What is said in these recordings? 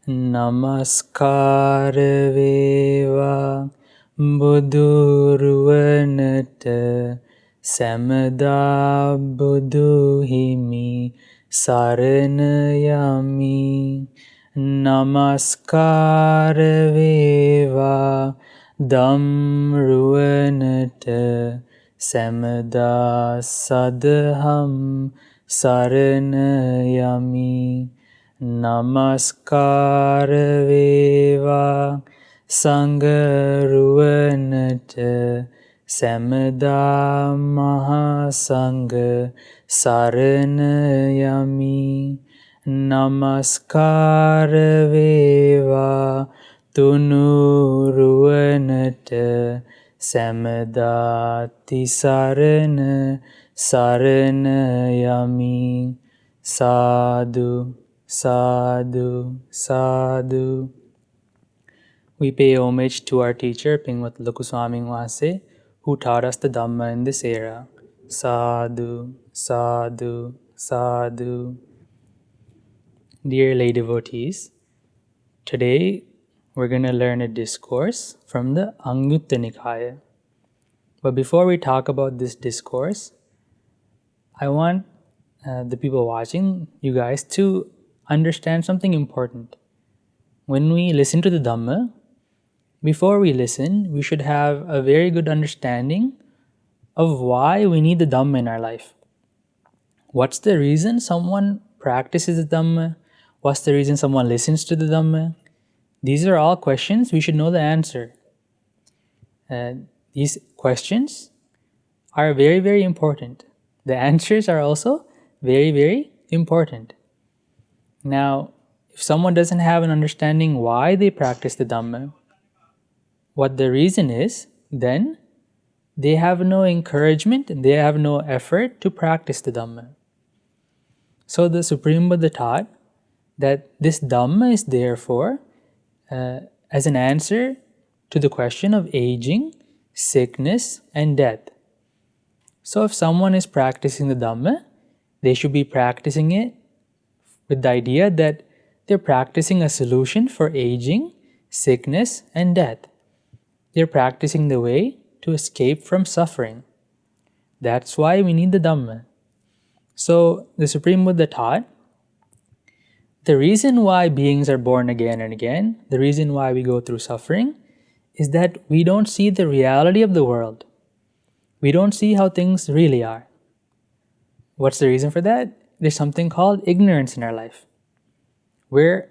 නමස්කාර වේවා බුදුරුවනට සැමදා බුදු හිමි සරණ යමි. නමස්කාර වේවා ධම්රුවනට සැමදා සදහම් සරණ යමි. නමස්කාර වේවා සංඝරුවනට සැමදා මහා සංඝ සරණ යමි. නමස්කාර වේවා තුනුරුවනට සැමදා තිසරණ සරණ යමි. සාදු Sadhu, sadhu. We pay homage to our teacher, Pingwat Lukuswami Wase, who taught us the Dhamma in this era. Sadhu, sadhu, sadhu. Dear lay devotees, today we're going to learn a discourse from the Angyutta Nikaya. But before we talk about this discourse, I want the people watching, you guys, to understand something important. When we listen to the Dhamma, before we listen, we should have a very good understanding of why we need the Dhamma in our life. What's the reason someone practices the Dhamma? What's the reason someone listens to the Dhamma? These are all questions we should know the answer. These questions are very, very important. The answers are also very, very important. Now, if someone doesn't have an understanding why they practice the Dhamma, what the reason is, then they have no encouragement and they have no effort to practice the Dhamma. So the Supreme Buddha taught that this Dhamma is therefore as an answer to the question of aging, sickness, and death. So if someone is practicing the Dhamma, they should be practicing it with the idea that they're practicing a solution for aging, sickness, and death. They're practicing the way to escape from suffering. That's why we need the Dhamma. So the Supreme Buddha taught the reason why beings are born again and again, the reason why we go through suffering, is that we don't see the reality of the world. We don't see how things really are. What's the reason for that? There's something called ignorance in our life, where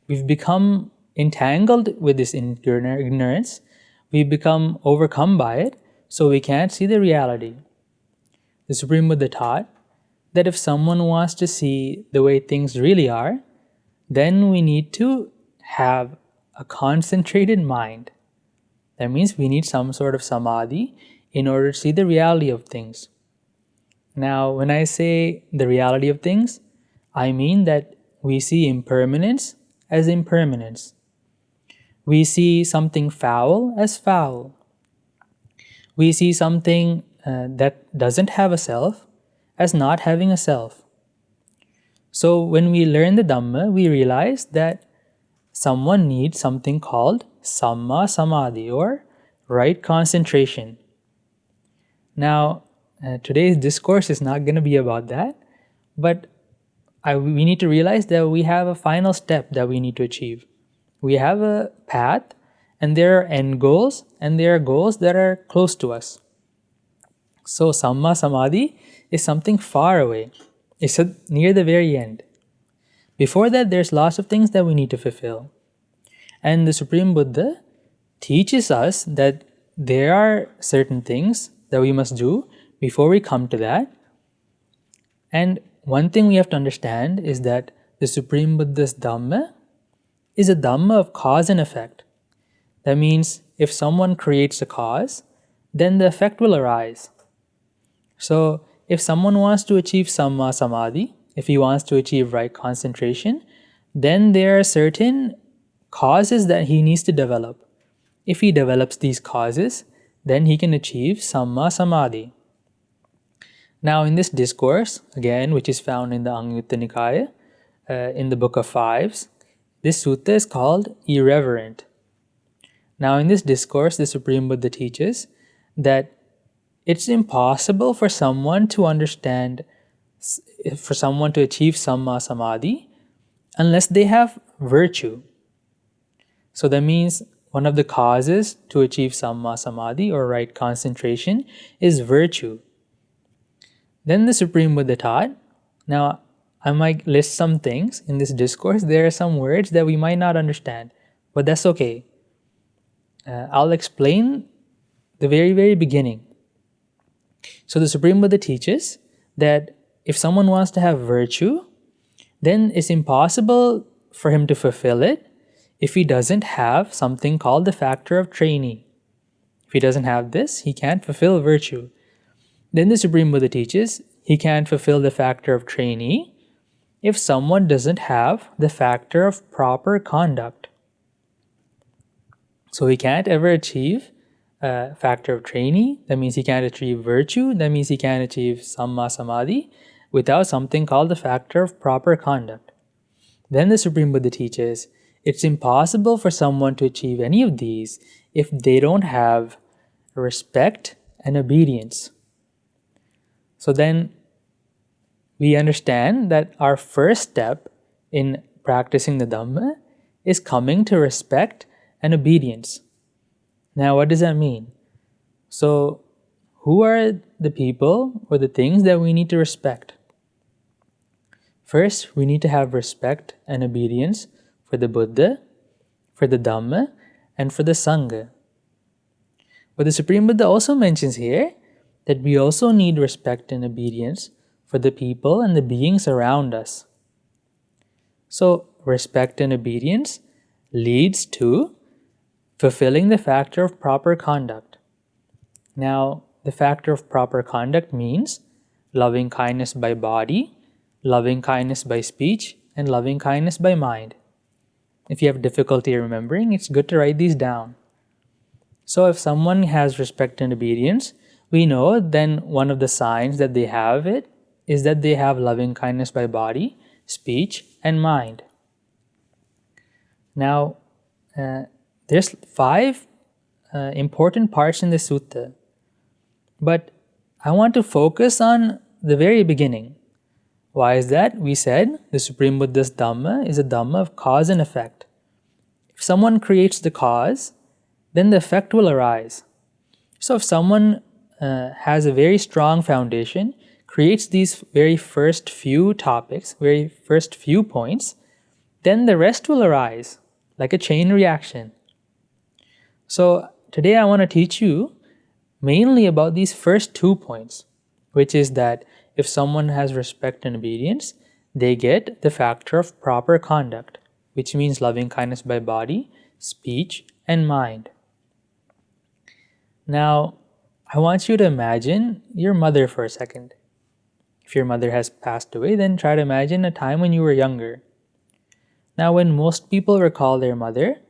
we've become entangled with this ignorance. We've become overcome by it, so we can't see the reality. The Supreme Buddha taught that if someone wants to see the way things really are, then we need to have a concentrated mind. That means we need some sort of samadhi in order to see the reality of things. Now, when I say the reality of things, I mean that we see impermanence as impermanence. We see something foul as foul. We see something that doesn't have a self as not having a self. So when we learn the Dhamma, we realize that someone needs something called samma samadhi, or right concentration. Now, today's discourse is not going to be about that, but we need to realize that we have a final step that we need to achieve. We have a path, and there are end goals, and there are goals that are close to us. So samma samadhi is something far away. It's near the very end. Before that, there's lots of things that we need to fulfill. And the Supreme Buddha teaches us that there are certain things that we must do before we come to that. And one thing we have to understand is that the Supreme Buddha's Dhamma is a Dhamma of cause and effect. That means if someone creates a cause, then the effect will arise. So if someone wants to achieve samma samadhi, if he wants to achieve right concentration, then there are certain causes that he needs to develop. If he develops these causes, then he can achieve samma samadhi. Now in this discourse, again, which is found in the Angyutta Nikaya, in the Book of Fives, This sutta is called irreverent. Now in this discourse, the Supreme Buddha teaches that it's impossible for someone to understand, for someone to achieve Samma Samadhi unless they have virtue. So that means one of the causes to achieve Samma Samadhi or right concentration is virtue. Then the Supreme Buddha taught, now I might list some things in this discourse. There are some words that we might not understand, but that's okay. I'll explain the very, very beginning. So the Supreme Buddha teaches that if someone wants to have virtue, then it's impossible for him to fulfill it if he doesn't have something called the factor of trainee. If he doesn't have this, he can't fulfill virtue. Then the Supreme Buddha teaches he can't fulfill the factor of trainee if someone doesn't have the factor of proper conduct. So he can't ever achieve a factor of trainee. That means he can't achieve virtue. That means he can't achieve Samma Samadhi without something called the factor of proper conduct. Then the Supreme Buddha teaches it's impossible for someone to achieve any of these if they don't have respect and obedience. So then we understand that our first step in practicing the Dhamma is coming to respect and obedience. Now, what does that mean? So, who are the people or the things that we need to respect? First, we need to have respect and obedience for the Buddha, for the Dhamma, and for the Sangha. But the Supreme Buddha also mentions here that we also need respect and obedience for the people and the beings around us. So, respect and obedience leads to fulfilling the factor of proper conduct. Now, the factor of proper conduct means loving kindness by body, loving kindness by speech, and loving kindness by mind. If you have difficulty remembering, it's good to write these down. So if someone has respect and obedience, we know then one of the signs that they have it is that they have loving kindness by body, speech, and mind. Now, there's 5 important parts in the sutta, but I want to focus on the very beginning. Why is that? We said the Supreme Buddha's Dhamma is a Dhamma of cause and effect. If someone creates the cause, then the effect will arise. So if someone has a very strong foundation, creates these very first few topics, very first few points, then the rest will arise like a chain reaction. So today I want to teach you mainly about these first 2 points, which is that if someone has respect and obedience, they get the factor of proper conduct, which means loving kindness by body, speech, and mind. Now, I want you to imagine your mother for a second. If your mother has passed away, then try to imagine a time when you were younger. Now, when most people recall their mother,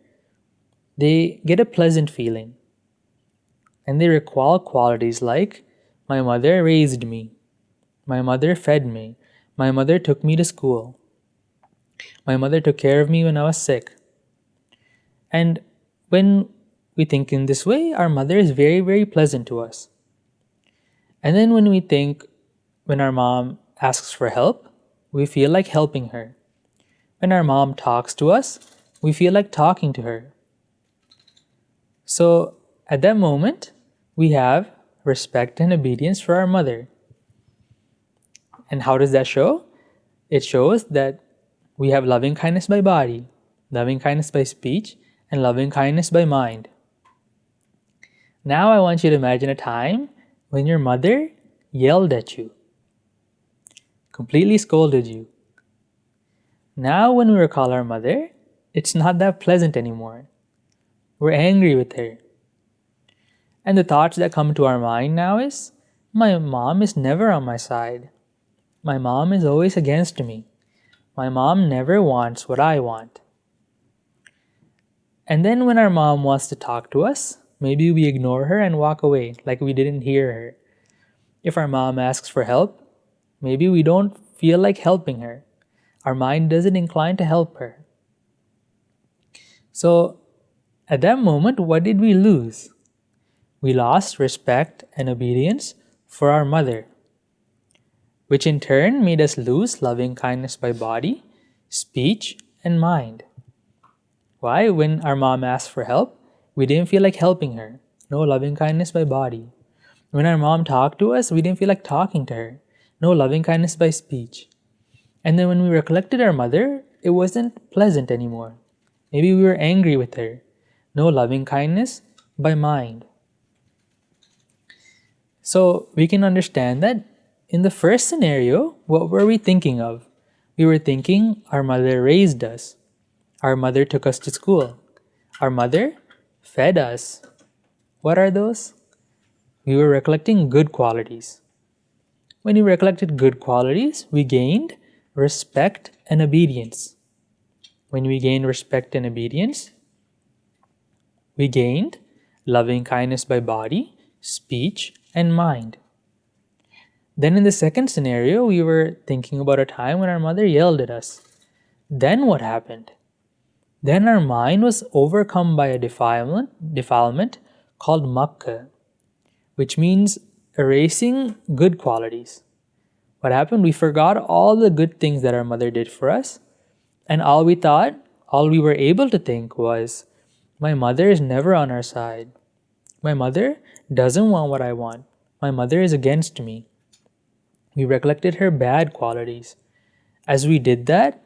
they get a pleasant feeling. And they recall qualities like, my mother raised me, my mother fed me, my mother took me to school, my mother took care of me when I was sick. And when we think in this way, our mother is very, very pleasant to us. And then when our mom asks for help, we feel like helping her. When our mom talks to us, we feel like talking to her. So at that moment, we have respect and obedience for our mother. And how does that show? It shows that we have loving kindness by body, loving kindness by speech, and loving kindness by mind. Now I want you to imagine a time when your mother yelled at you, completely scolded you. Now when we recall our mother, it's not that pleasant anymore. We're angry with her. And the thoughts that come to our mind now is, my mom is never on my side. My mom is always against me. My mom never wants what I want. And then when our mom wants to talk to us, maybe we ignore her and walk away like we didn't hear her. If our mom asks for help, maybe we don't feel like helping her. Our mind doesn't incline to help her. So at that moment, what did we lose? We lost respect and obedience for our mother, which in turn made us lose loving kindness by body, speech, and mind. Why? When our mom asked for help, we didn't feel like helping her. No loving kindness by body. When our mom talked to us, we didn't feel like talking to her. No loving kindness by speech. And then when we recollected our mother, it wasn't pleasant anymore. Maybe we were angry with her. No loving kindness by mind. So we can understand that in the first scenario, what were we thinking of? We were thinking our mother raised us. Our mother took us to school. Our mother fed us. What are those? We were recollecting good qualities. When we recollected good qualities, we gained respect and obedience. When we gained respect and obedience, we gained loving kindness by body, speech, and mind. Then in the second scenario, we were thinking about a time when our mother yelled at us. Then what happened? Then our mind was overcome by a defilement called makka, which means erasing good qualities. What happened? We forgot all the good things that our mother did for us, and all we were able to think was, my mother is never on our side. My mother doesn't want what I want. My mother is against me. We recollected her bad qualities. As we did that,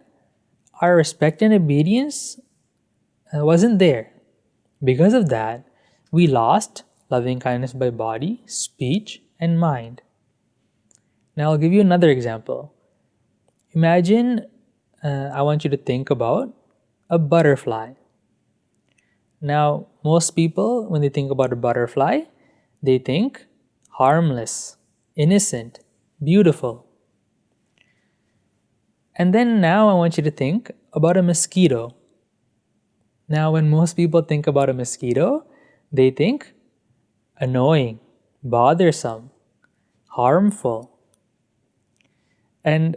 our respect and obedience wasn't there. Because of that, we lost loving kindness by body, speech, and mind. Now I'll give you another example. Imagine, I want you to think about a butterfly. Now, most people, when they think about a butterfly, they think harmless, innocent, beautiful. And then now I want you to think about a mosquito. Now, when most people think about a mosquito, they think annoying, bothersome, harmful. And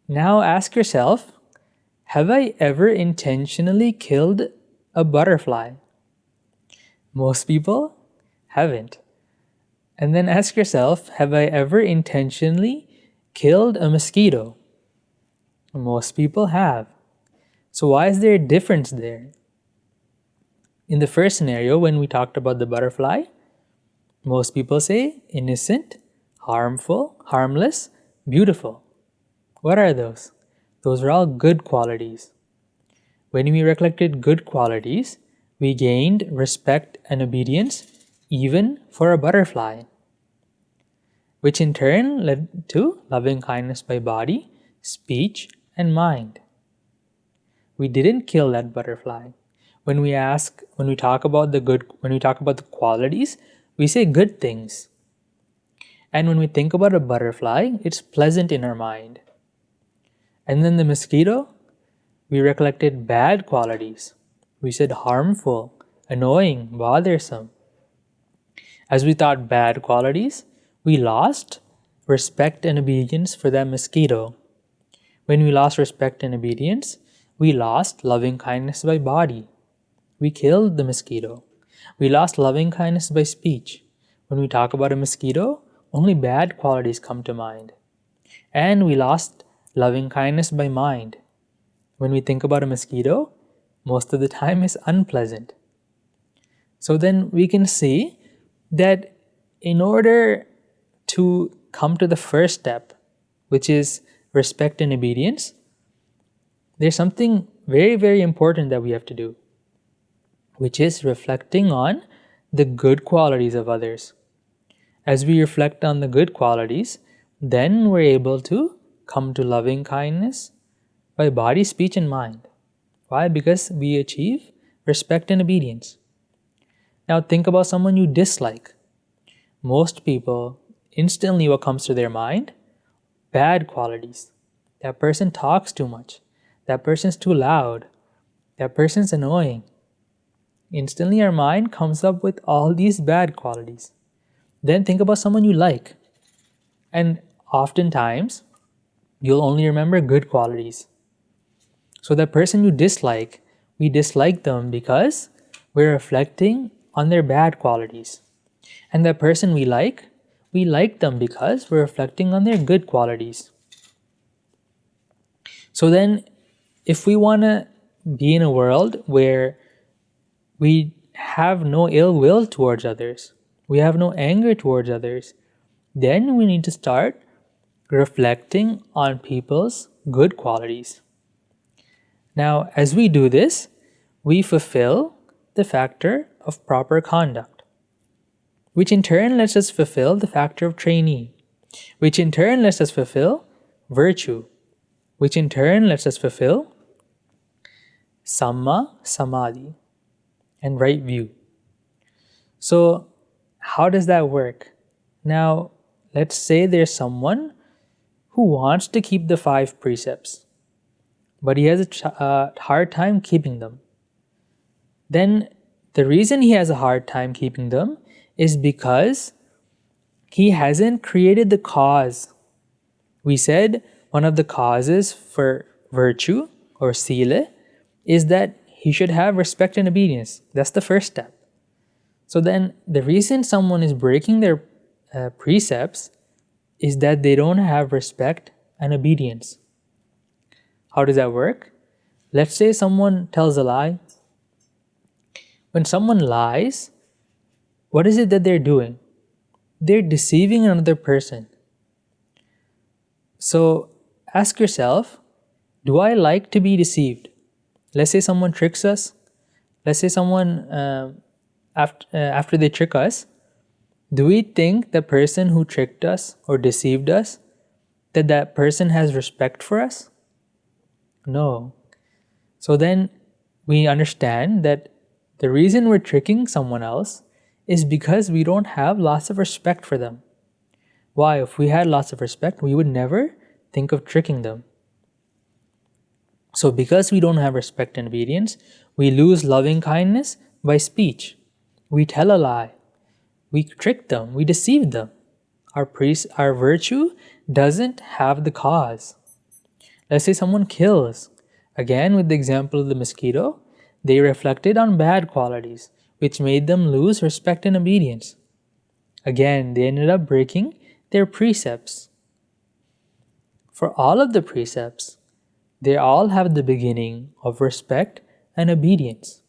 now ask yourself, have I ever intentionally killed a butterfly? Most people haven't. And then ask yourself, have I ever intentionally killed a mosquito? Most people have. So why is there a difference there? In the first scenario, when we talked about the butterfly, most people say innocent, harmful, harmless, beautiful. What are those? Those are all good qualities. When we recollected good qualities, we gained respect and obedience even for a butterfly, which in turn led to loving kindness by body, speech, and mind. We didn't kill that butterfly. When we talk about the qualities, we say good things. And when we think about a butterfly, it's pleasant in our mind. And then the mosquito, we recollected bad qualities. We said harmful, annoying, bothersome. As we thought bad qualities, we lost respect and obedience for that mosquito. When we lost respect and obedience, we lost loving kindness by body. We killed the mosquito. We lost loving kindness by speech. When we talk about a mosquito, only bad qualities come to mind. And we lost loving kindness by mind. When we think about a mosquito, most of the time it's unpleasant. So then we can see that in order to come to the first step, which is respect and obedience, there's something very, very important that we have to do, which is reflecting on the good qualities of others. As we reflect on the good qualities, then we're able to come to loving kindness by body, speech, and mind. Why? Because we achieve respect and obedience. Now think about someone you dislike. Most people, instantly what comes to their mind? Bad qualities. That person talks too much. That person's too loud. That person's annoying. Instantly our mind comes up with all these bad qualities. Then think about someone you like. And oftentimes, you'll only remember good qualities. So that person you dislike, we dislike them because we're reflecting on their bad qualities. And the person we like them because we're reflecting on their good qualities. So then, if we want to be in a world where we have no ill will towards others, we have no anger towards others, then we need to start reflecting on people's good qualities. Now, as we do this, we fulfill the factor of proper conduct, which in turn lets us fulfill the factor of trainee, which in turn lets us fulfill virtue, which in turn lets us fulfill samma samadhi and right view. So how does that work? Now, let's say there's someone who wants to keep the 5 precepts, but he has a hard time keeping them. Then the reason he has a hard time keeping them is because he hasn't created the cause. We said one of the causes for virtue or sila is that he should have respect and obedience. That's the first step. So then the reason someone is breaking their precepts is that they don't have respect and obedience. How does that work? Let's say someone tells a lie. When someone lies, what is it that they're doing? They're deceiving another person. So ask yourself, do I like to be deceived? Let's say someone tricks us. Let's say someone, after they trick us, do we think the person who tricked us or deceived us, that person has respect for us? No. So then we understand that the reason we're tricking someone else is because we don't have lots of respect for them. Why? If we had lots of respect, we would never think of tricking them. So because we don't have respect and obedience, we lose loving kindness by speech. We tell a lie. We trick them. We deceive them. Our virtue doesn't have the cause. Let's say someone kills. Again, with the example of the mosquito, they reflected on bad qualities, which made them lose respect and obedience. Again, they ended up breaking their precepts. For all of the precepts, they all have the beginning of respect and obedience.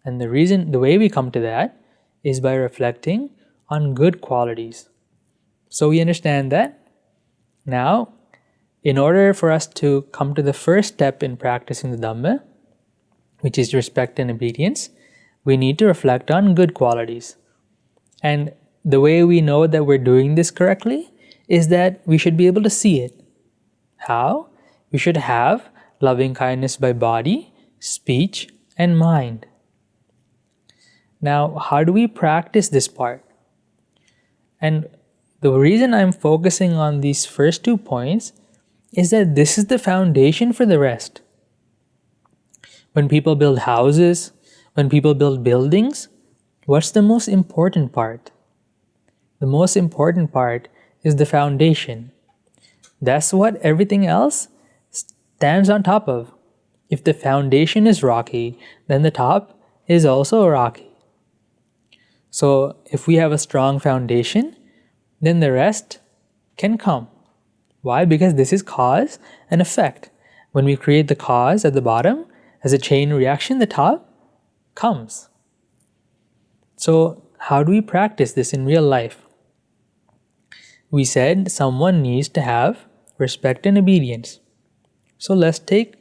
And the way we come to that is by reflecting on good qualities. So we understand that now, in order for us to come to the first step in practicing the Dhamma, which is respect and obedience, we need to reflect on good qualities. And the way we know that we're doing this correctly is that we should be able to see it. How? We should have loving kindness by body, speech, and mind. Now, how do we practice this part? And the reason I'm focusing on these first 2 points is that this is the foundation for the rest. When people build houses, when people build buildings, what's the most important part? The most important part is the foundation. That's what everything else stands on top of. If the foundation is rocky, then the top is also rocky. So if we have a strong foundation, then the rest can come. Why? Because this is cause and effect. When we create the cause at the bottom, as a chain reaction, the top comes. So how do we practice this in real life? We said someone needs to have respect and obedience. So let's take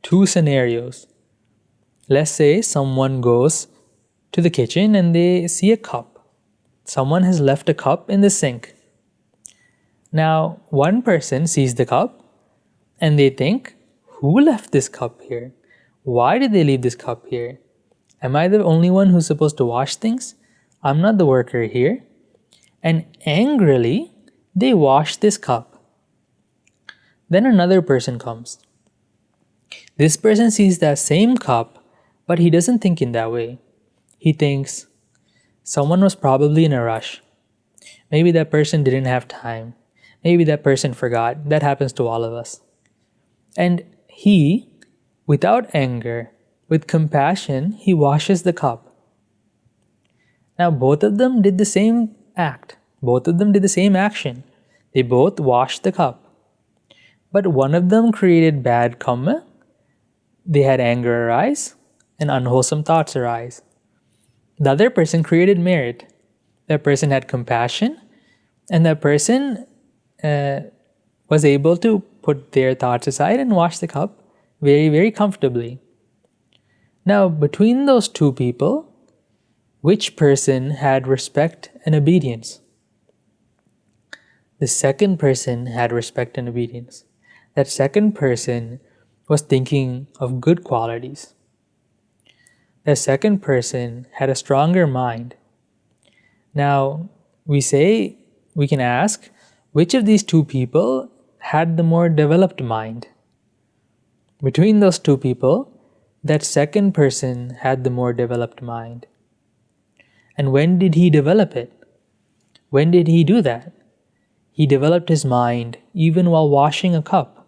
2 scenarios. Let's say someone goes to the kitchen and they see a cup. Someone has left a cup in the sink. Now, one person sees the cup and they think, who left this cup here? Why did they leave this cup here? Am I the only one who's supposed to wash things? I'm not the worker here. And angrily, they wash this cup. Then another person comes. This person sees that same cup, but he doesn't think in that way. He thinks, someone was probably in a rush. Maybe that person didn't have time. Maybe that person forgot. That happens to all of us. And he, without anger, with compassion, he washes the cup. Now, both of them did the same act. Both of them did the same action. They both washed the cup. But one of them created bad karma. They had anger arise and unwholesome thoughts arise. The other person created merit. That person had compassion, and that person was able to put their thoughts aside and wash the cup very, very comfortably. Now, between those two people, which person had respect and obedience? The second person had respect and obedience. That second person was thinking of good qualities. The second person had a stronger mind. Now, we can ask, which of these two people had the more developed mind? Between those two people, that second person had the more developed mind. And when did he develop it? When did he do that? He developed his mind even while washing a cup.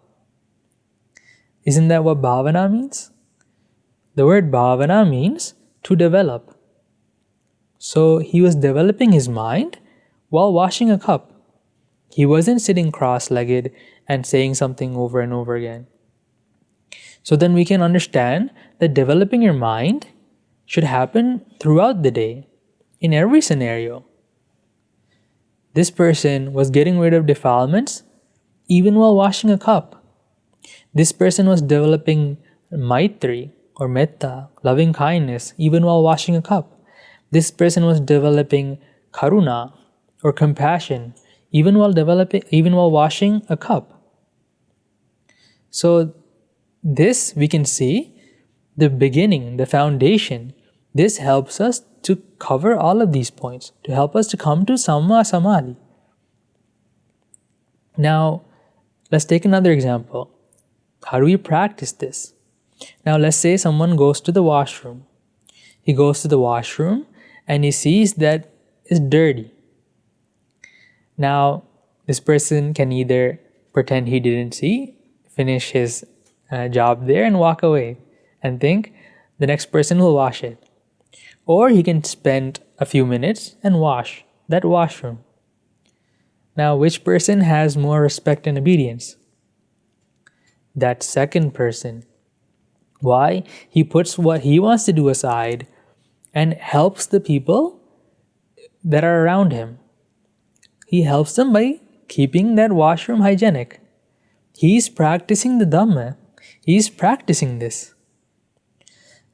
Isn't that what bhavana means? The word bhavana means to develop. So he was developing his mind while washing a cup. He wasn't sitting cross-legged and saying something over and over again. So then we can understand that developing your mind should happen throughout the day, in every scenario. This person was getting rid of defilements even while washing a cup. This person was developing maitri or metta, loving kindness, even while washing a cup. This person was developing karuna or compassion, even while washing a cup. So this we can see the beginning, the foundation. This helps us to cover all of these points, to help us to come to samma samadhi. Now, let's take another example. How do we practice this? Now, let's say someone goes to the washroom. He goes to the washroom and he sees that it's dirty. Now, this person can either pretend he didn't see, finish his job there and walk away and think the next person will wash it. Or he can spend a few minutes and wash that washroom. Now, which person has more respect and obedience? That second person. Why? He puts what he wants to do aside and helps the people that are around him. He helps them by keeping that washroom hygienic. He's practicing the dhamma. He's practicing this.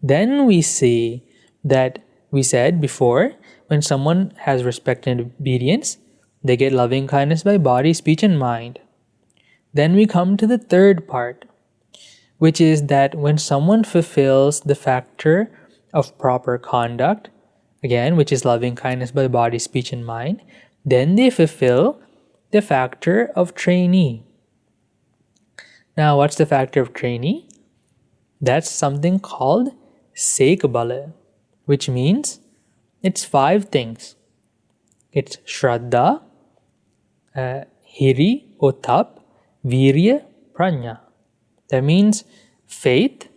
Then we see that we said before, when someone has respect and obedience, they get loving kindness by body, speech, and mind. Then we come to the third part, which is that when someone fulfills the factor of proper conduct, again, which is loving kindness by body, speech, and mind, then they fulfill the factor of trainee. Now, what's the factor of trainee? That's something called sekabala, which means it's 5 things. It's Shraddha, Hiri or Tap, Virya, Prajna. That means faith,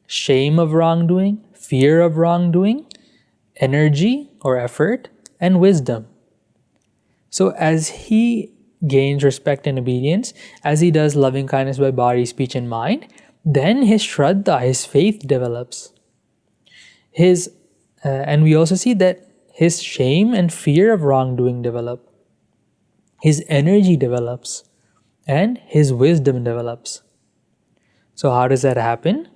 shame of wrongdoing, fear of wrongdoing, energy or effort, and wisdom. So as he gains respect and obedience, as he does loving kindness by body, speech, and mind, then his Shraddha, his faith develops. And we also see that his shame and fear of wrongdoing develop. His energy develops. And his wisdom develops. So how does that happen?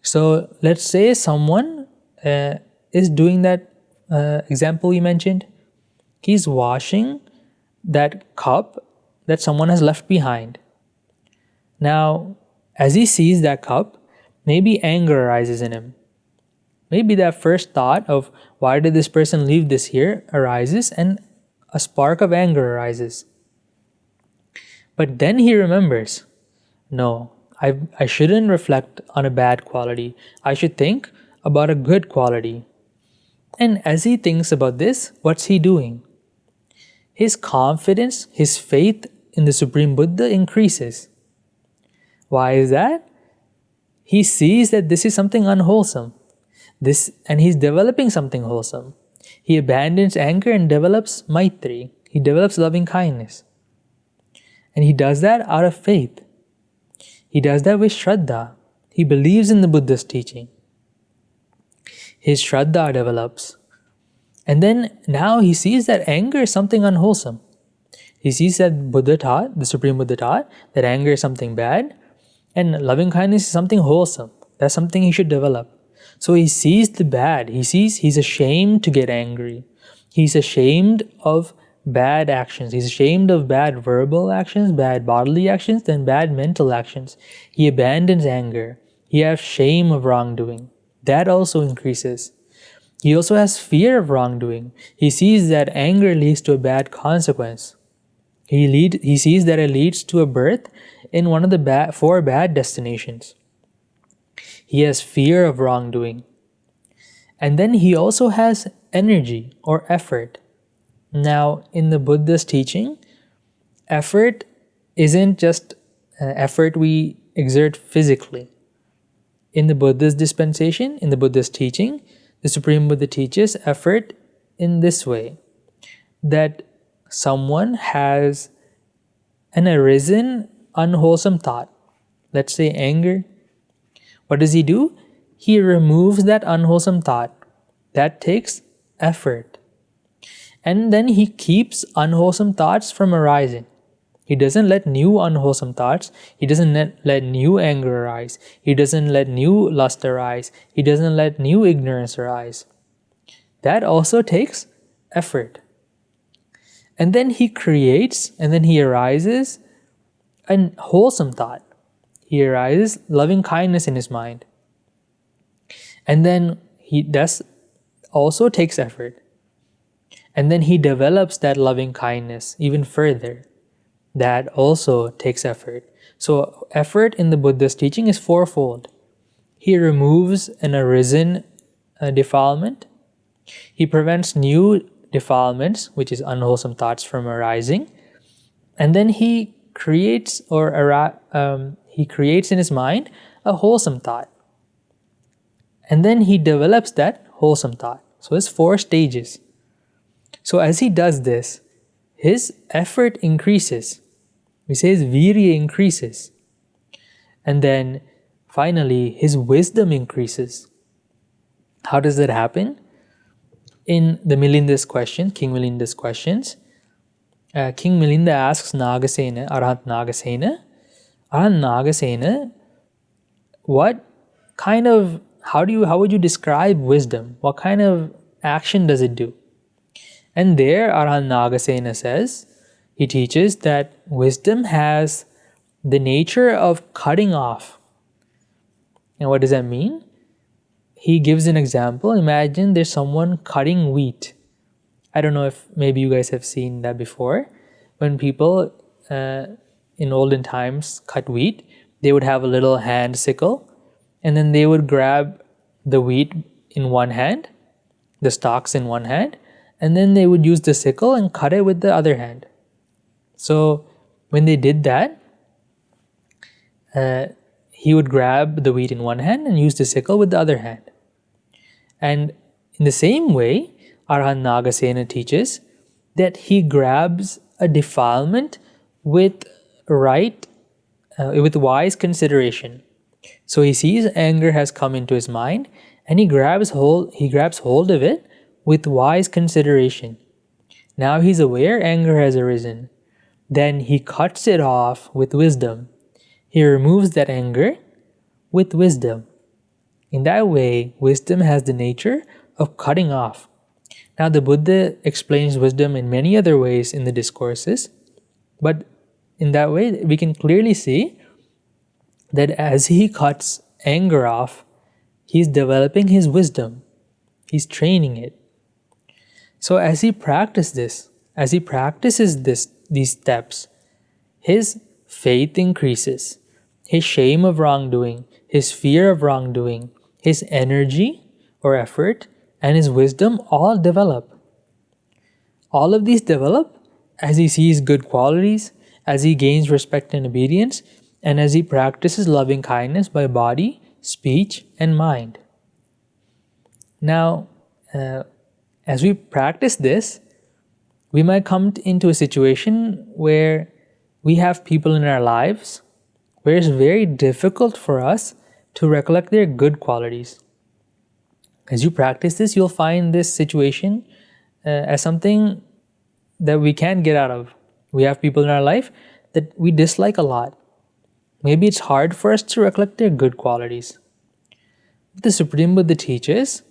So let's say someone is doing that example we mentioned. He's washing that cup that someone has left behind. Now, as he sees that cup, maybe anger arises in him. Maybe that first thought of why did this person leave this here arises and a spark of anger arises. But then he remembers, no, I shouldn't reflect on a bad quality. I should think about a good quality. And as he thinks about this, what's he doing? His confidence, his faith in the Supreme Buddha increases. Why is that? he sees that this is something unwholesome. And he's developing something wholesome. He abandons anger and develops maitri. He develops loving kindness. And he does that out of faith. He does that with Shraddha. He believes in the Buddha's teaching. His Shraddha develops. And then now he sees that anger is something unwholesome. He sees that Buddha taught, the Supreme Buddha taught, that anger is something bad and loving kindness is something wholesome. That's something he should develop. So he sees the bad. He sees he's ashamed to get angry. He's ashamed of bad actions. He's ashamed of bad verbal actions, bad bodily actions, then bad mental actions. He abandons anger. He has shame of wrongdoing. That also increases. He also has fear of wrongdoing. He sees that anger leads to a bad consequence. He sees that it leads to a birth in one of the 4 bad destinations. He has fear of wrongdoing. And then he also has energy or effort. Now, in the Buddha's teaching, effort isn't just effort we exert physically. In the Buddha's dispensation, in the Buddha's teaching, the Supreme Buddha teaches effort in this way, that someone has an arisen unwholesome thought, let's say anger. What does he do? He removes that unwholesome thought. That takes effort. And then he keeps unwholesome thoughts from arising. He doesn't let new unwholesome thoughts, he doesn't let new anger arise, he doesn't let new lust arise, he doesn't let new ignorance arise. That also takes effort. And then he creates, and then he arises a wholesome thought. He arises loving kindness in his mind. And then that also takes effort. And then he develops that loving kindness even further. That also takes effort. So effort in the Buddha's teaching is 4-fold. He removes an arisen defilement. He prevents new defilements, which is unwholesome thoughts, from arising. And then he creates in his mind a wholesome thought. And then he develops that wholesome thought. So it's 4 stages. So as he does this, his effort increases. We say his virya increases. And then finally, his wisdom increases. How does that happen? In the Milinda's question, King Milinda's questions, King Milinda asks Nagasena, Arhat Nagasena, how would you describe wisdom? What kind of action does it do? And there Arhat Nagasena says, he teaches that wisdom has the nature of cutting off. And what does that mean? He gives an example. Imagine there's someone cutting wheat. I don't know if maybe you guys have seen that before. When people in olden times cut wheat, they would have a little hand sickle, and then they would grab the wheat in one hand, the stalks in one hand, and then they would use the sickle and cut it with the other hand. So when they did that, he would grab the wheat in one hand and use the sickle with the other hand. And in the same way, Arhat Nagasena teaches that he grabs a defilement with wise consideration. So he sees anger has come into his mind, and he grabs hold of it with wise consideration. Now he's aware anger has arisen. Then he cuts it off with wisdom. He removes that anger with wisdom. In that way, wisdom has the nature of cutting off. Now the Buddha explains wisdom in many other ways in the discourses, but in that way we can clearly see that as he cuts anger off, he's developing his wisdom. He's training it. So as he practices these steps, his faith increases, his shame of wrongdoing, his fear of wrongdoing, his energy or effort, and his wisdom all develop. All of these develop as he sees good qualities, as he gains respect and obedience, and as he practices loving kindness by body, speech, and mind. Now, as we practice this, we might come into a situation where we have people in our lives where it's very difficult for us to recollect their good qualities. As you practice this, you'll find this situation as something that we can't get out of. We have people in our life that we dislike a lot. Maybe it's hard for us to recollect their good qualities. The Supreme Buddha teaches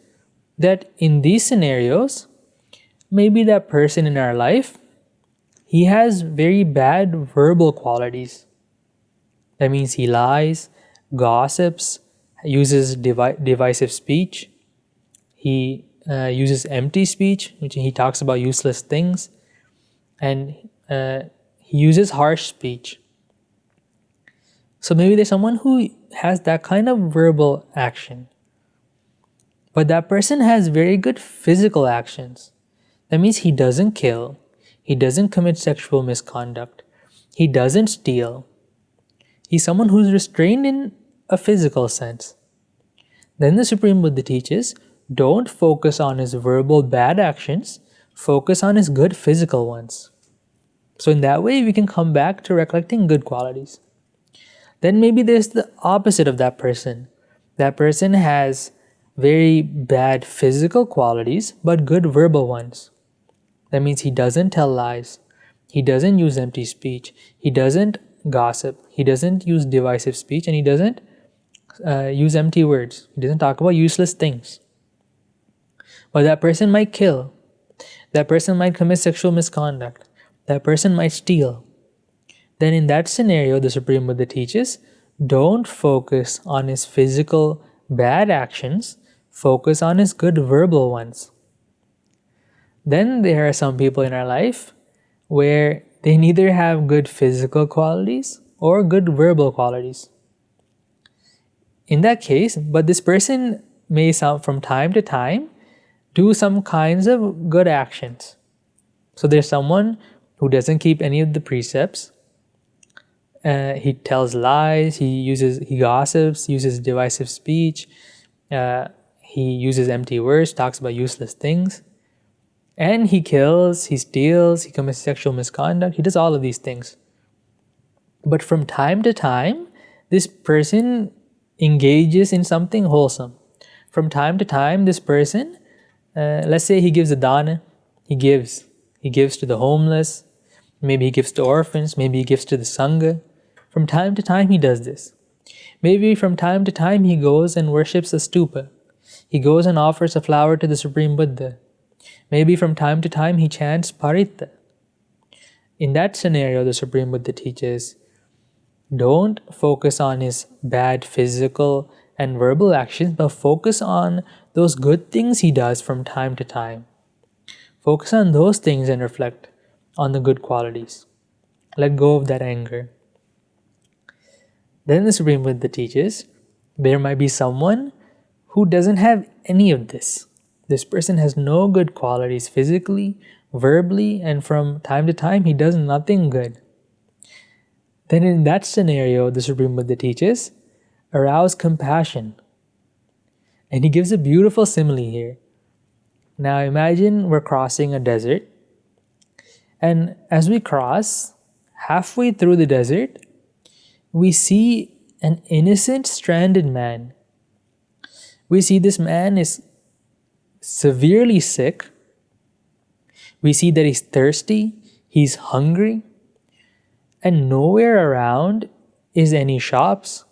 that in these scenarios, maybe that person in our life, he has very bad verbal qualities. That means he lies, gossips, uses divisive speech. He uses empty speech, which he talks about useless things. And he uses harsh speech. So maybe there's someone who has that kind of verbal action. But that person has very good physical actions. That means he doesn't kill. He doesn't commit sexual misconduct. He doesn't steal. He's someone who's restrained in a physical sense. Then the Supreme Buddha teaches, don't focus on his verbal bad actions, focus on his good physical ones. So in that way, we can come back to recollecting good qualities. Then maybe there's the opposite of that person. That person has very bad physical qualities, but good verbal ones. That means he doesn't tell lies. He doesn't use empty speech. He doesn't gossip. He doesn't use divisive speech, and he doesn't use empty words. He doesn't talk about useless things. But that person might kill. That person might commit sexual misconduct. That person might steal. Then in that scenario, the Supreme Buddha teaches, don't focus on his physical bad actions, focus on his good verbal ones. Then there are some people in our life where they neither have good physical qualities or good verbal qualities. In that case, but this person may from time to time do some kinds of good actions. So there's someone who doesn't keep any of the precepts. He tells lies, he gossips, uses divisive speech, he uses empty words, talks about useless things. And he kills, he steals, he commits sexual misconduct, he does all of these things. But from time to time, this person engages in something wholesome. From time to time, this person, let's say he gives a dana, he gives to the homeless, maybe he gives to orphans, maybe he gives to the sangha. From time to time, he does this. Maybe from time to time, he goes and worships a stupa. He goes and offers a flower to the Supreme Buddha. Maybe from time to time he chants Paritta. In that scenario, the Supreme Buddha teaches, don't focus on his bad physical and verbal actions, but focus on those good things he does from time to time. Focus on those things and reflect on the good qualities. Let go of that anger. Then the Supreme Buddha teaches, there might be someone who doesn't have any of this. This person has no good qualities physically, verbally, and from time to time he does nothing good. Then in that scenario, the Supreme Buddha teaches, arouse compassion. And he gives a beautiful simile here. Now imagine we're crossing a desert, and as we cross, halfway through the desert, we see an innocent stranded man. We see this man is severely sick. We see that he's thirsty, he's hungry, and nowhere around is any shops.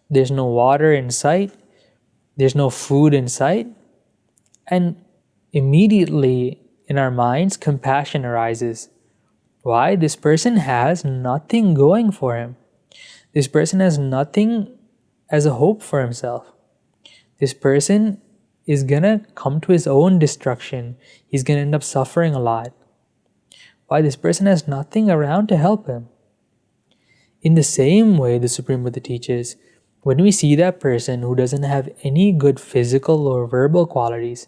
There's no water in sight. There's no food in sight. And immediately in our minds, compassion arises. Why? This person has nothing going for him. This person has nothing as a hope for himself. This person is gonna come to his own destruction. He's gonna end up suffering a lot. Why? This person has nothing around to help him. In the same way, the Supreme Buddha teaches, when we see that person who doesn't have any good physical or verbal qualities,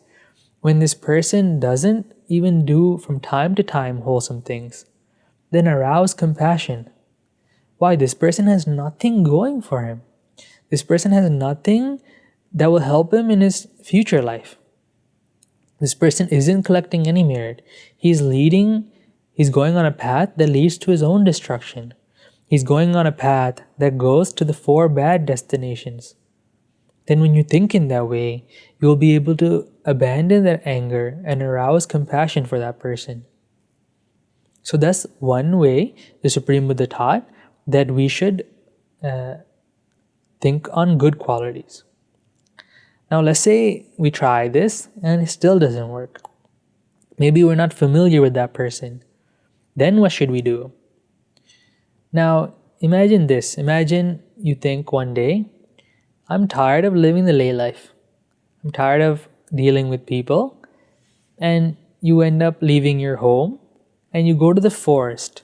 when this person doesn't even do from time to time wholesome things, then arouse compassion. Why? This person has nothing going for him. This person has nothing that will help him in his future life. This person isn't collecting any merit. He's going on a path that leads to his own destruction. He's going on a path that goes to the 4 bad destinations. Then when you think in that way, you'll be able to abandon that anger and arouse compassion for that person. So that's one way the Supreme Buddha taught that we should think on good qualities. Now let's say we try this and it still doesn't work. Maybe we're not familiar with that person. Then what should we do? Now imagine this. Imagine you think one day, I'm tired of living the lay life. I'm tired of dealing with people. And you end up leaving your home and you go to the forest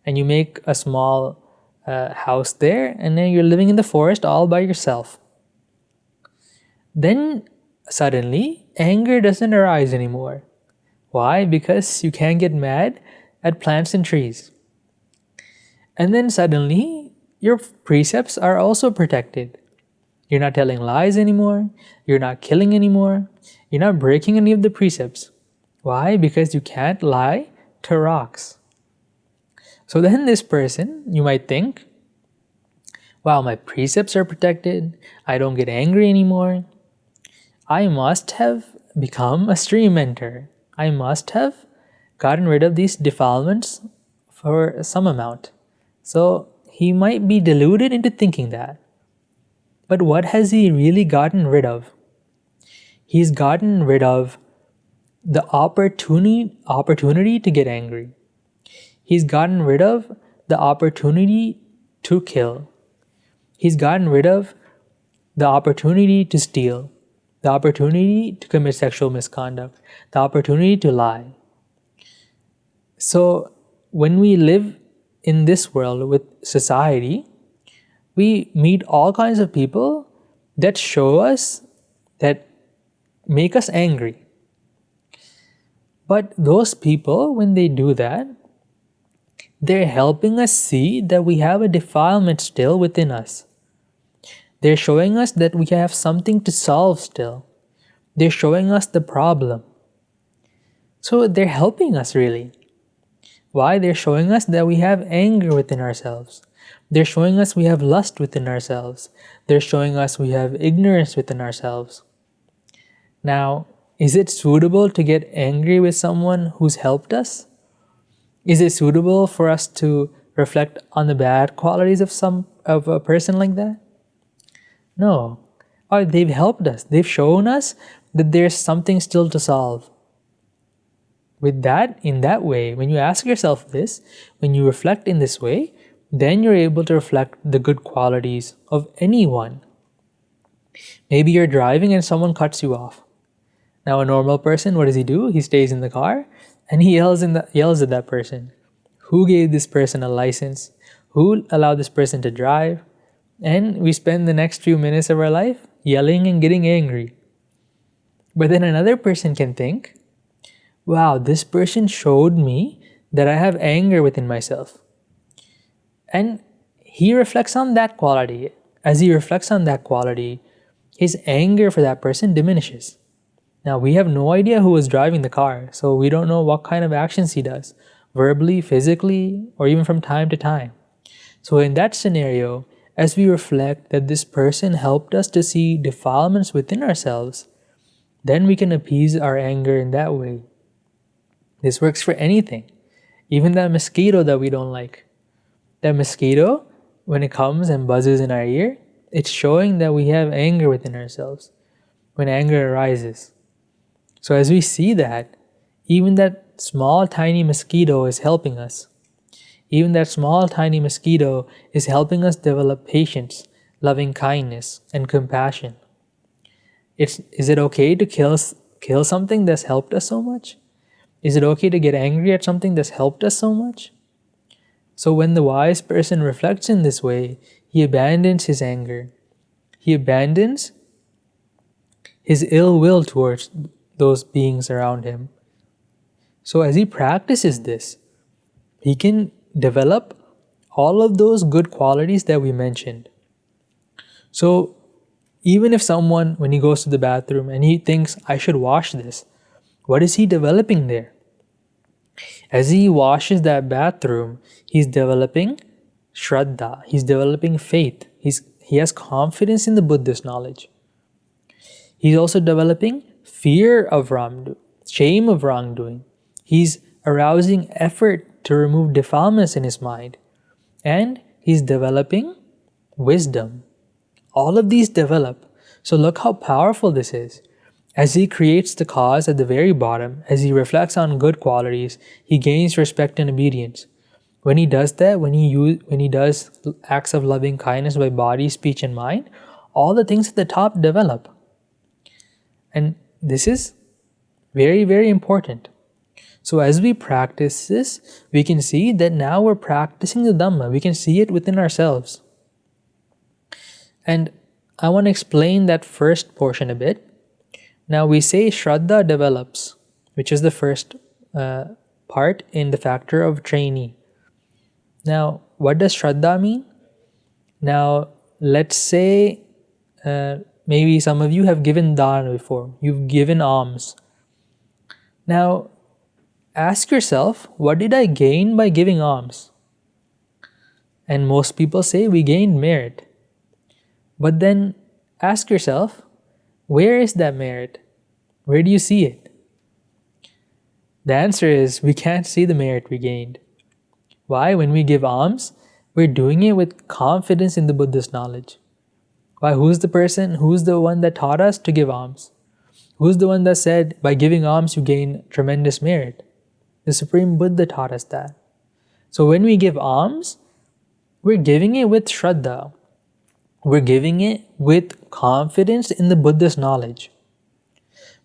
and you make a small house there, and then you're living in the forest all by yourself. Then suddenly anger doesn't arise anymore. Why? Because you can't get mad at plants and trees. And then suddenly your precepts are also protected. You're not telling lies anymore. You're not killing anymore. You're not breaking any of the precepts. Why? Because you can't lie to rocks. So then this person, you might think, wow, my precepts are protected. I don't get angry anymore. I must have become a stream mentor. I must have gotten rid of these defilements for some amount. So he might be deluded into thinking that. But what has he really gotten rid of? He's gotten rid of the opportunity to get angry. He's gotten rid of the opportunity to kill. He's gotten rid of the opportunity to steal, the opportunity to commit sexual misconduct, the opportunity to lie. So when we live in this world with society, we meet all kinds of people that show us, that make us angry. But those people, when they do that, they're helping us see that we have a defilement still within us. They're showing us that we have something to solve still. They're showing us the problem. So they're helping us really. Why? They're showing us that we have anger within ourselves. They're showing us we have lust within ourselves. They're showing us we have ignorance within ourselves. Now, is it suitable to get angry with someone who's helped us? Is it suitable for us to reflect on the bad qualities of a person like that? No. Or they've helped us. They've shown us that there's something still to solve. With that, in that way, when you ask yourself this, when you reflect in this way, then you're able to reflect the good qualities of anyone. Maybe you're driving and someone cuts you off. Now a normal person, what does he do? He stays in the car and he yells at that person. Who gave this person a license? Who allowed this person to drive? And we spend the next few minutes of our life yelling and getting angry. But then another person can think, wow, this person showed me that I have anger within myself. And he reflects on that quality. As he reflects on that quality, his anger for that person diminishes. Now, we have no idea who was driving the car, so we don't know what kind of actions he does, verbally, physically, or even from time to time. So in that scenario, as we reflect that this person helped us to see defilements within ourselves, then we can appease our anger in that way. This works for anything, even that mosquito that we don't like. That mosquito, when it comes and buzzes in our ear, it's showing that we have anger within ourselves, when anger arises. So as we see that, even that small tiny mosquito is helping us. Even that small tiny mosquito is helping us develop patience, loving kindness, and compassion. Is it okay to kill something that's helped us so much? Is it okay to get angry at something that's helped us so much? So when the wise person reflects in this way, he abandons his anger. He abandons his ill will towards those beings around him. So as he practices this, he can develop all of those good qualities that we mentioned. So even if someone, when he goes to the bathroom and he thinks, I should wash this, what is he developing there? As he washes that bathroom, he's developing Shraddha, he's developing faith, he has confidence in the Buddhist knowledge. He's also developing fear of wrongdoing, shame of wrongdoing. He's arousing effort to remove defilements in his mind. And he's developing wisdom. All of these develop. So look how powerful this is. As he creates the cause at the very bottom, as he reflects on good qualities, he gains respect and obedience. When he does that, when he does acts of loving kindness by body, speech, and mind, all the things at the top develop. And this is very, very important. So as we practice this, we can see that now we're practicing the Dhamma. We can see it within ourselves. And I want to explain that first portion a bit. Now we say Shraddha develops, which is the first part in the factor of trainee. Now, what does Shraddha mean? Now, let's say maybe some of you have given dana before. You've given alms. Now, ask yourself, what did I gain by giving alms? And most people say we gained merit. But then ask yourself, where is that merit? Where do you see it? The answer is we can't see the merit we gained. Why? When we give alms, we're doing it with confidence in the Buddhist knowledge. Why? Who's the one that taught us to give alms? Who's the one that said, by giving alms you gain tremendous merit? The Supreme Buddha taught us that. So when we give alms, we're giving it with Shraddha. We're giving it with confidence in the Buddhist knowledge.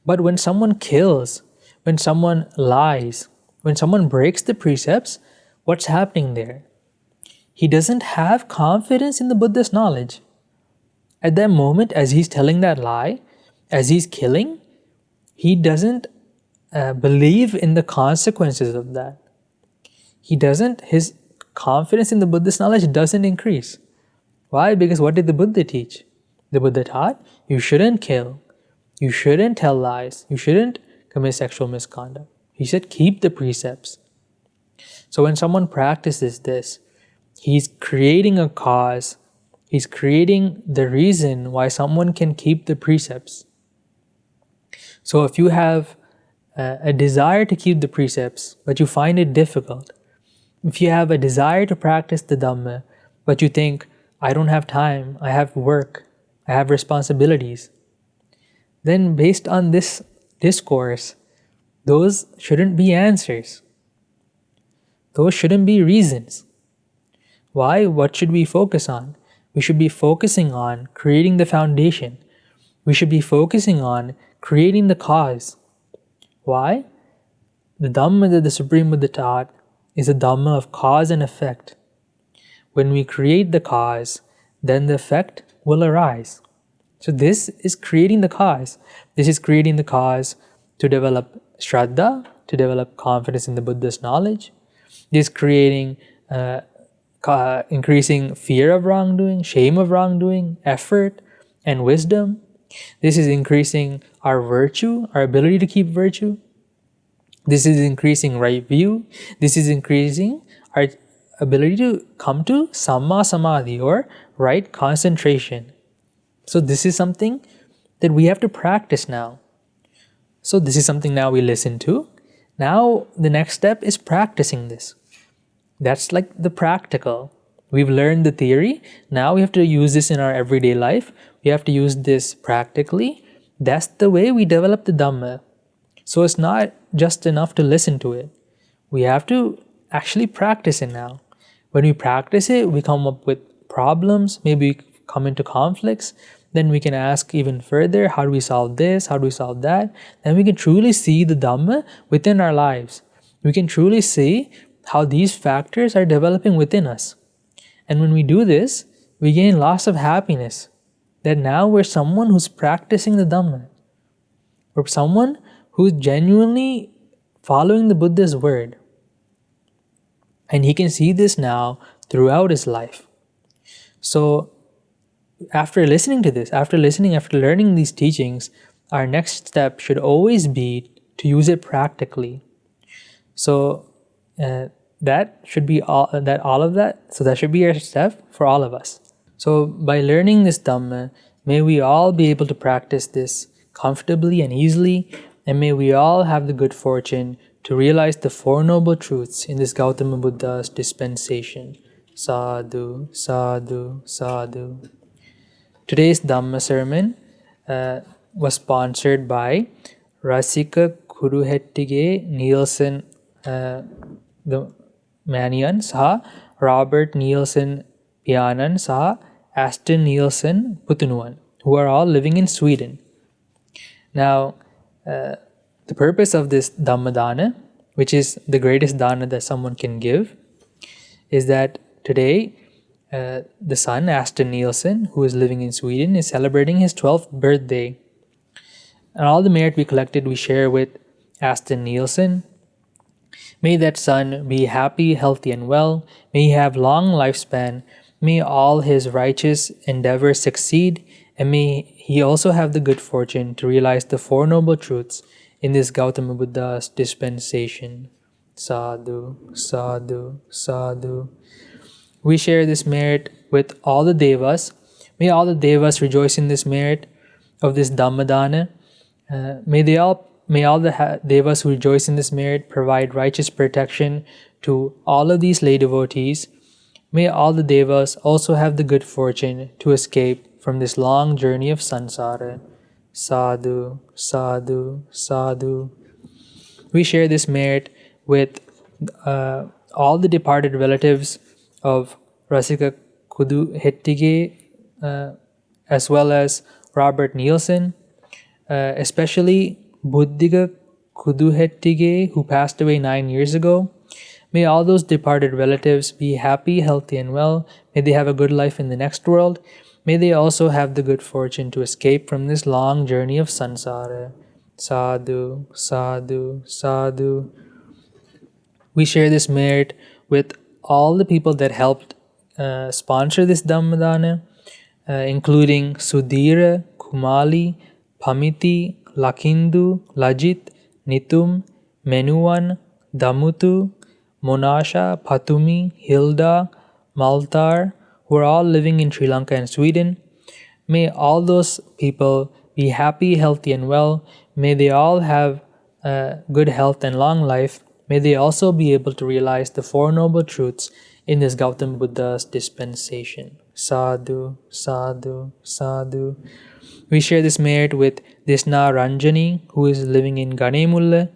But when someone kills, when someone lies, when someone breaks the precepts, what's happening there? He doesn't have confidence in the Buddhist knowledge. At that moment, as he's telling that lie, as he's killing, he doesn't believe in the consequences of that. His confidence in the Buddhist knowledge doesn't increase. Why? Because what did the Buddha teach? The Buddha taught, you shouldn't kill, you shouldn't tell lies, you shouldn't commit sexual misconduct. He said, keep the precepts. So when someone practices this, he's creating a cause, he's creating the reason why someone can keep the precepts. So if you have a desire to keep the precepts, but you find it difficult, if you have a desire to practice the Dhamma, but you think, I don't have time, I have work, I have responsibilities, then based on this discourse, those shouldn't be answers. Those shouldn't be reasons. Why? What should we focus on? We should be focusing on creating the foundation. We should be focusing on creating the cause. Why? The Dhamma that the Supreme Buddha taught is a Dhamma of cause and effect. When we create the cause, then the effect will arise. So this is creating the cause. This is creating the cause to develop Shraddha, to develop confidence in the Buddhist knowledge. This is creating, increasing fear of wrongdoing, shame of wrongdoing, effort, and wisdom. This is increasing our virtue, our ability to keep virtue. This is increasing right view. This is increasing our ability to come to Samma Samadhi, or right concentration. So this is something that we have to practice now. So this is something now we listen to. Now the next step is practicing this. That's like the practical. We've learned the theory. Now we have to use this in our everyday life. We have to use this practically. That's the way we develop the Dhamma. So it's not just enough to listen to it. We have to actually practice it now. When we practice it, we come up with problems, maybe we come into conflicts. Then we can ask even further, how do we solve this? How do we solve that? Then we can truly see the Dhamma within our lives. We can truly see how these factors are developing within us. And when we do this, we gain lots of happiness. That now we're someone who's practicing the Dhamma. We're someone who's genuinely following the Buddha's word. And he can see this now throughout his life. So after listening to this, after learning these teachings, our next step should always be to use it practically. So that should be that should be our step for all of us. So by learning this Dhamma, may we all be able to practice this comfortably and easily, and may we all have the good fortune to realize the Four Noble Truths in this Gautama Buddha's dispensation. Sadhu, sadhu, sadhu. Today's Dhamma sermon was sponsored by Rasika Kuruhettige Nielsen the Manian Saha, Robert Nielsen Pianan Saha, Aston Nielsen Putunuan, who are all living in Sweden. Now, the purpose of this Dhammadana, which is the greatest dana that someone can give, is that today the son, Aston Nielsen, who is living in Sweden, is celebrating his 12th birthday. And all the merit we collected, we share with Aston Nielsen. May that son be happy, healthy, and well. May he have long lifespan. May all his righteous endeavors succeed. And may he also have the good fortune to realize the Four Noble Truths in this Gautama Buddha's dispensation. Sadhu, sadhu, sadhu. We share this merit with all the devas. May all the devas rejoice in this merit of this Dhammadana. May all the devas who rejoice in this merit provide righteous protection to all of these lay devotees. May all the devas also have the good fortune to escape from this long journey of samsara. Sadhu, sadhu, sadhu. We share this merit with all the departed relatives of Rasika Kuruhettige as well as Robert Nielsen, especially Buddhiga Kuruhettige, who passed away 9 years ago. May all those departed relatives be happy, healthy, and well. May they have a good life in the next world. May they also have the good fortune to escape from this long journey of samsara. Sadhu, sadhu, sadhu. We share this merit with all the people that helped sponsor this Dhammadana, including Sudhira, Kumali, Pamiti, Lakindu, Lajit, Nitum, Menuwan, Damutu, Monasha, Patumi, Hilda, Maltar, who are all living in Sri Lanka and Sweden. May all those people be happy, healthy, and well. May they all have good health and long life. May they also be able to realize the Four Noble Truths in this Gautama Buddha's dispensation. Sadhu, sadhu, sadhu. We share this merit with Disna Ranjani, who is living in Ganemulle.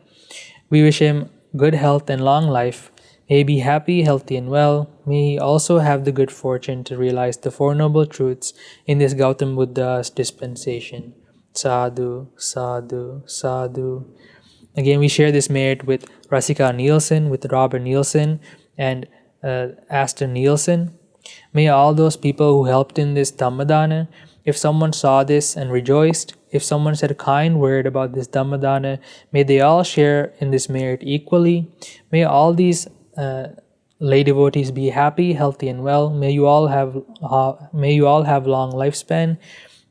We wish him good health and long life. May he be happy, healthy, and well. May he also have the good fortune to realize the Four Noble Truths in this Gautama Buddha's dispensation. Sadhu, sadhu, sadhu. Again, we share this merit with Rasika Nielsen, with Robert Nielsen, and Aston Nielsen. May all those people who helped in this Dhammadana, if someone saw this and rejoiced, if someone said a kind word about this Dhammadana, may they all share in this merit equally. May all these lay devotees be happy, healthy, and well. May you all have long lifespan.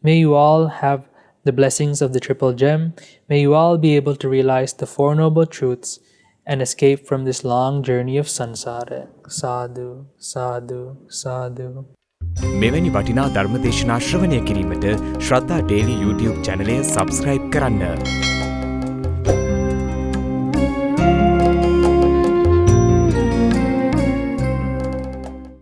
May you all have the blessings of the Triple Gem. May you all be able to realize the Four Noble Truths and escape from this long journey of samsara. Sadhu, sadhu, sadhu. මෙවැනි වටිනා ධර්ම දේශනා ශ්‍රවණය කිරීමට ශ්‍රද්ධා daily YouTube චැනලය subscribe කරන්න.